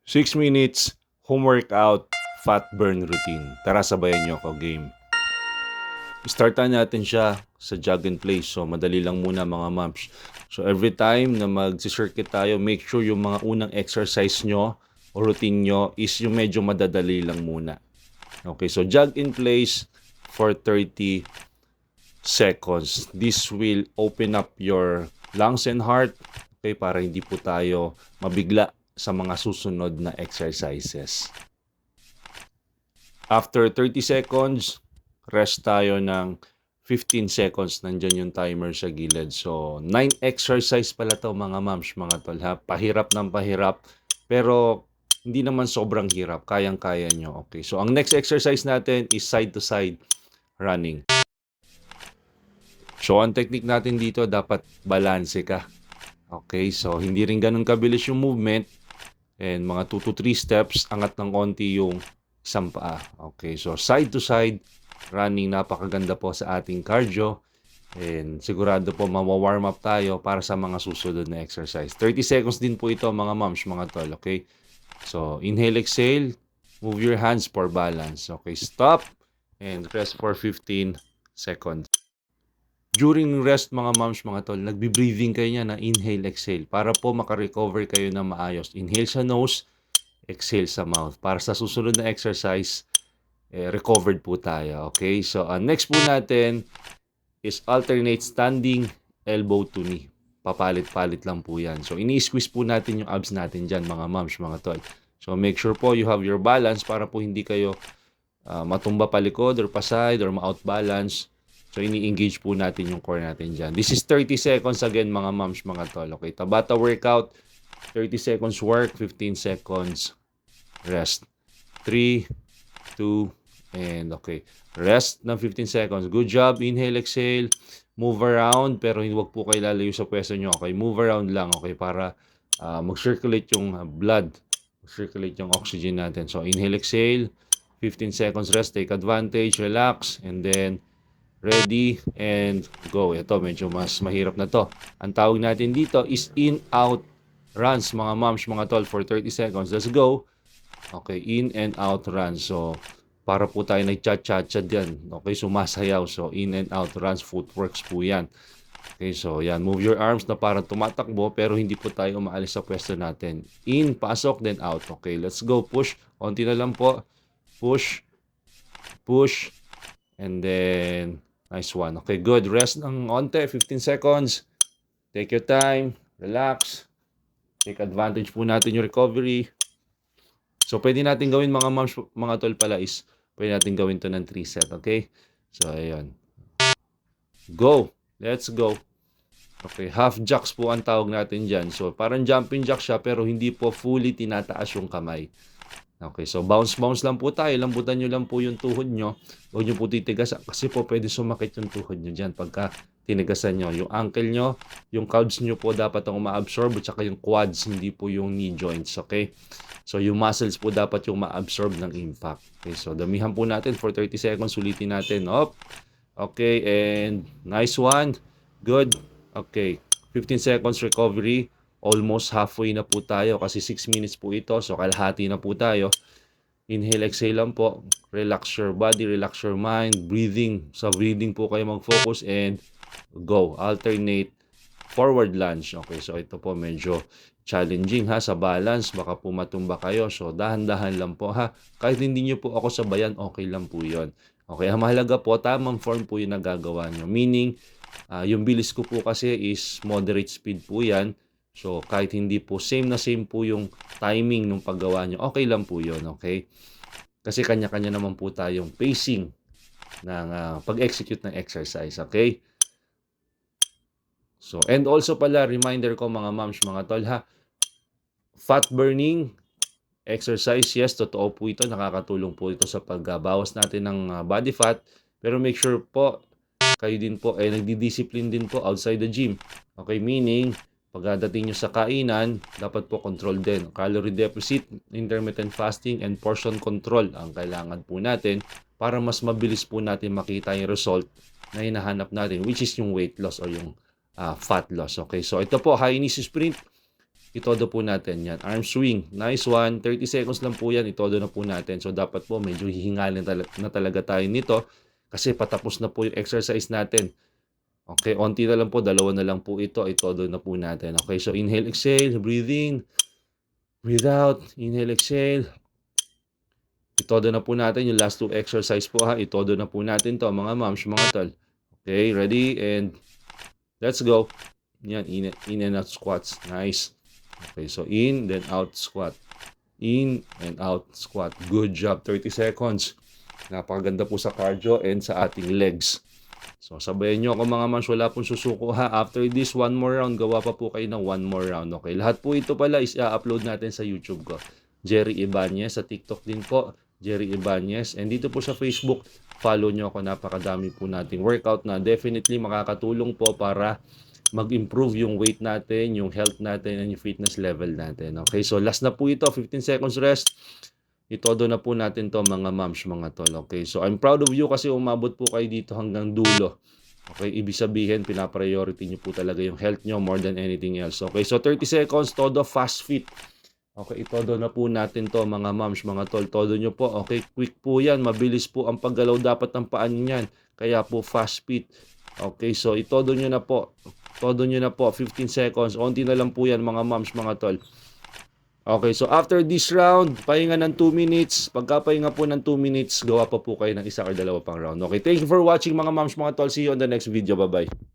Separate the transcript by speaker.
Speaker 1: 6 minutes home workout fat burn routine. Tara sabayan nyo ako game. Startan natin siya sa jog in place. So madali lang muna mga moms. So every time na mag-circuit tayo, make sure yung mga unang exercise nyo o routine nyo is yung medyo madadali lang muna. Okay, so jog in place for 30 seconds. This will open up your lungs and heart. Okay, para hindi po tayo mabigla sa mga susunod na exercises. After 30 seconds, rest tayo ng 15 seconds. Nandyan yung timer sa gilid. So, 9 exercise pala to mga moms, mga tol ha. Pahirap ng pahirap. Pero, hindi naman sobrang hirap. Kayang-kaya nyo. Okay, so ang next exercise natin is side to side running. So, ang technique natin dito, dapat balanse ka. Okay, so hindi rin ganun kabilis yung movement. And mga 2 to 3 steps, angat ng konti yung isang paa. Okay, so side to side running, napakaganda po sa ating cardio. And sigurado po mawa-warm up tayo para sa mga susunod na exercise. 30 seconds din po ito mga moms, mga tol. Okay, so inhale, exhale, move your hands for balance. Okay, stop and rest for 15 seconds. During rest mga moms, mga tol, nagbe-breathing kayo niya na inhale, exhale para po makarecover kayo ng maayos. Inhale sa nose, exhale sa mouth. Para sa susunod na exercise, recovered po tayo. Okay? So, next po natin is alternate standing, elbow to knee. Papalit-palit lang po yan. So, ini-squeeze po natin yung abs natin dyan, mga moms, mga tol. So, make sure po you have your balance para po hindi kayo matumba palikod or paside or ma-out balance. So, ini-engage po natin yung core natin dyan. This is 30 seconds again, mga moms, mga tol. Okay, Tabata workout. 30 seconds work, 15 seconds rest. 3, 2, and okay. Rest ng 15 seconds. Good job. Inhale, exhale. Move around, pero huwag po kayo lalayo sa pwesto nyo. Okay, move around lang. Okay, para mag-circulate yung blood. Mag-circulate yung oxygen natin. So, inhale, exhale. 15 seconds rest. Take advantage. Relax. And then, ready and go. Ito, medyo mas mahirap na to. Ang tawag natin dito is in-out runs, mga moms, mga tol, for 30 seconds. Let's go. Okay, in and out runs. So, para po tayo nag-cha-cha-cha dyan. Okay, sumasayaw. So, in and out runs, footworks po yan. Okay, so yan. Move your arms na parang tumatakbo pero hindi po tayo umaalis sa pwesto natin. In, pasok, then out. Okay, let's go. Push. Konti na lang po. Push. Push. And then, nice one. Okay, good. Rest ng onte, 15 seconds. Take your time. Relax. Take advantage po natin yung recovery. So, pwede natin gawin mga moms, mga tol pala is, pwede natin gawin to ng 3 set. Okay? So, ayun. Go. Let's go. Okay, half jacks po ang tawag natin dyan. So, parang jumping jack siya pero hindi po fully tinataas yung kamay. Okay, so bounce lang po tayo. Lambutan nyo lang po yung tuhod nyo. Huwag nyo po titigasan kasi po pwede sumakit yung tuhod nyo dyan pagka tinigasan nyo. Yung ankle nyo, yung calves nyo po dapat ang ma-absorb at saka yung quads, hindi po yung knee joints. Okay, so yung muscles po dapat yung ma-absorb ng impact. Okay, so damihan po natin for 30 seconds. Ulitin natin. Up. Okay, and nice one. Good. Okay, 15 seconds recovery. Almost halfway na po tayo kasi 6 minutes po ito. So, kalahati na po tayo. Inhale, exhale lang po. Relax your body, relax your mind. Breathing. Sa breathing po kayo mag-focus and go. Alternate forward lunge. Okay, so ito po medyo challenging ha sa balance. Baka po matumba kayo. So, dahan-dahan lang po ha. Kahit hindi nyo po ako sabayan, okay lang po yon. Okay, ang mahalaga po, tamang form po yung nagagawa nyo. Meaning, yung bilis ko po kasi is moderate speed po yan. So, kahit hindi po same na same po yung timing ng paggawa nyo, okay lang po yun, okay? Kasi kanya-kanya naman po tayong pacing ng pag-execute ng exercise, okay? So, and also pala, reminder ko mga moms, mga tol ha, fat burning exercise, yes, totoo po ito, nakakatulong po ito sa pagbawas natin ng body fat, pero make sure po, kayo din po, nagdi-discipline din po outside the gym. Okay, meaning, pagdating nyo sa kainan, dapat po control din. Calorie deficit, intermittent fasting, and portion control ang kailangan po natin para mas mabilis po natin makita yung result na hinahanap natin, which is yung weight loss or yung fat loss. Okay, so ito po, high knee sprint. itodo po natin yan. Arm swing, nice one. 30 seconds lang po yan, itodo na po natin. So dapat po medyo hihingalin na talaga tayo nito kasi patapos na po yung exercise natin. Okay, onti na lang po, dalawa na lang po ito, itodo na po natin. Okay, so inhale, exhale, breathe in, breathe out, inhale, exhale. Itodo na po natin yung last 2 exercise po ha. Itodo na po natin to mga moms, mga tol. Okay, ready and let's go. Yan, in and out squats. Nice. Okay, so in, then out squat. In and out squat. Good job. 30 seconds. Napakaganda po sa cardio and sa ating legs. So, sabayan nyo ako mga mams, wala pong susuko ha. After this, one more round, gawa pa po kayo ng one more round. Okay, lahat po ito pala is i-upload natin sa YouTube ko. Jerry Ibanez, sa TikTok din po, Jerry Ibanez. And dito po sa Facebook, follow nyo ako. Napakadami po nating workout na definitely makakatulong po para mag-improve yung weight natin, yung health natin, and yung fitness level natin. Okay, so last na po ito, 15 seconds rest. Itodo na po natin to mga moms, mga tol. Okay, so I'm proud of you kasi umabot po kayo dito hanggang dulo. Okay, ibig sabihin, pinapriority nyo po talaga yung health nyo more than anything else. Okay, so 30 seconds, todo fast fit. Okay, itodo na po natin to mga moms, mga tol. Todo nyo po. Okay, quick po yan. Mabilis po ang paggalaw dapat ng paan nyo yan. Kaya po fast fit. Okay, so itodo nyo na po. Todo nyo na po. 15 seconds. Onti na lang po yan mga moms, mga tol. Okay, so after this round, pahinga ng 2 minutes. Pagkapahinga po ng 2 minutes, gawa pa po kayo ng isa or dalawa pang round. Okay, thank you for watching mga moms, mga tol. See you on the next video. Bye-bye.